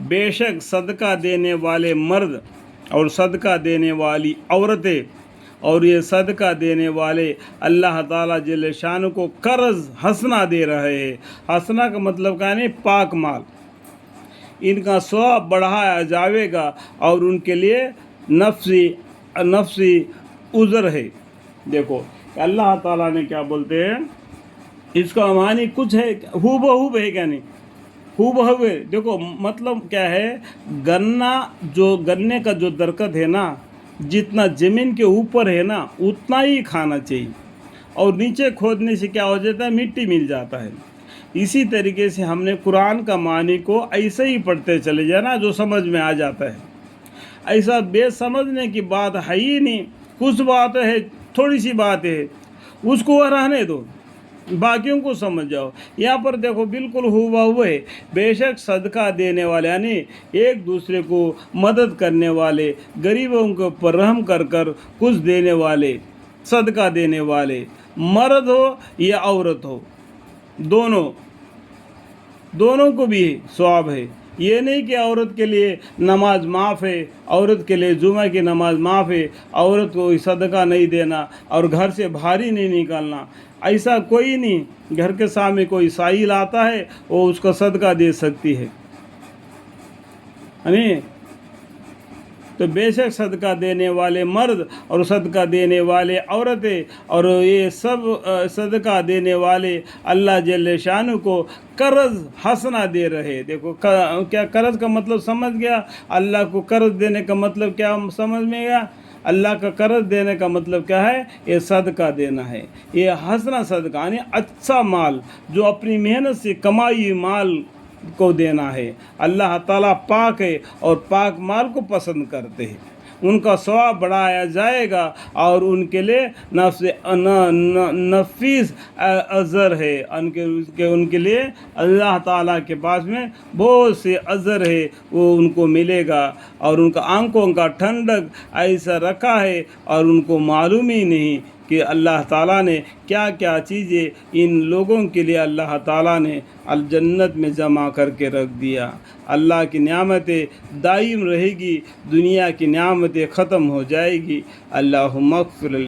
بے شک صدقہ دینے والے مرد اور صدقہ دینے والی عورتیں اور یہ صدقہ دینے والے اللہ تعالیٰ جل شان کو قرض حسنہ دے رہے ہیں۔ حسنہ کا مطلب کیا ہے؟ پاک مال۔ ان کا ثواب بڑھایا جاوے گا اور ان کے لیے نفسی عذر ہے۔ دیکھو اللہ تعالیٰ نے کیا بولتے ہیں، اس کا معنی کچھ ہے، ہو بہو ہے کیا نہیں، ہو بہو ہے۔ دیکھو مطلب کیا ہے، گنے کا جو درخت ہے نا، جتنا زمین کے اوپر ہے نا اتنا ہی کھانا چاہیے، اور نیچے کھودنے سے کیا ہو جاتا ہے، مٹی مل جاتا ہے۔ اسی طریقے سے ہم نے قرآن کا معنی کو ایسے ہی پڑھتے چلے جائے نا، جو سمجھ میں آ جاتا ہے۔ ایسا بے سمجھنے کی بات ہے ہی نہیں، کچھ بات ہے، تھوڑی سی بات ہے، اس کو رہنے دو، باقیوں کو سمجھ جاؤ۔ یہاں پر دیکھو بالکل ہوا ہوا ہے، بے شک صدقہ دینے والے یعنی ایک دوسرے کو مدد کرنے والے، غریبوں کے اوپر رحم کر کچھ دینے والے، صدقہ دینے والے، مرد ہو یا عورت ہو، دونوں کو بھی ثواب ہے۔ یہ نہیں کہ عورت کے لیے نماز معاف ہے، عورت کے لیے جمعہ کی نماز معاف ہے، عورت کو صدقہ نہیں دینا اور گھر سے بھاری نہیں نکالنا، ایسا کوئی نہیں۔ گھر کے سامنے کوئی سائل آتا ہے وہ اس کو صدقہ دے سکتی ہے، تو بے شک صدقہ دینے والے مرد اور صدقہ دینے والے عورتیں اور یہ سب صدقہ دینے والے اللہ جل شانہ کو قرض حسنہ دے رہے۔ دیکھو کیا قرض کا مطلب سمجھ گیا؟ اللہ کو قرض دینے کا مطلب کیا سمجھ میں گیا؟ اللہ کا قرض دینے کا مطلب کیا ہے؟ یہ صدقہ دینا ہے، یہ حسنہ صدقہ یعنی اچھا مال جو اپنی محنت سے کمائی مال کو دینا ہے۔ اللہ تعالیٰ پاک ہے اور پاک مال کو پسند کرتے ہیں، ان کا ثواب بڑھایا جائے گا اور ان کے لیے نفیس اجر ہے، ان کے لیے اللہ تعالیٰ کے پاس میں بہت سے اجر ہے، وہ ان کو ملے گا، اور ان کا آنکھوں کا ٹھنڈک ایسا رکھا ہے اور ان کو معلوم ہی نہیں کہ اللہ تعالیٰ نے کیا کیا چیزیں ان لوگوں کے لیے اللہ تعالیٰ نے الجنت میں جمع کر کے رکھ دیا۔ اللہ کی نعمتیں دائم رہے گی، دنیا کی نعمتیں ختم ہو جائے گی۔ اللہم اغفر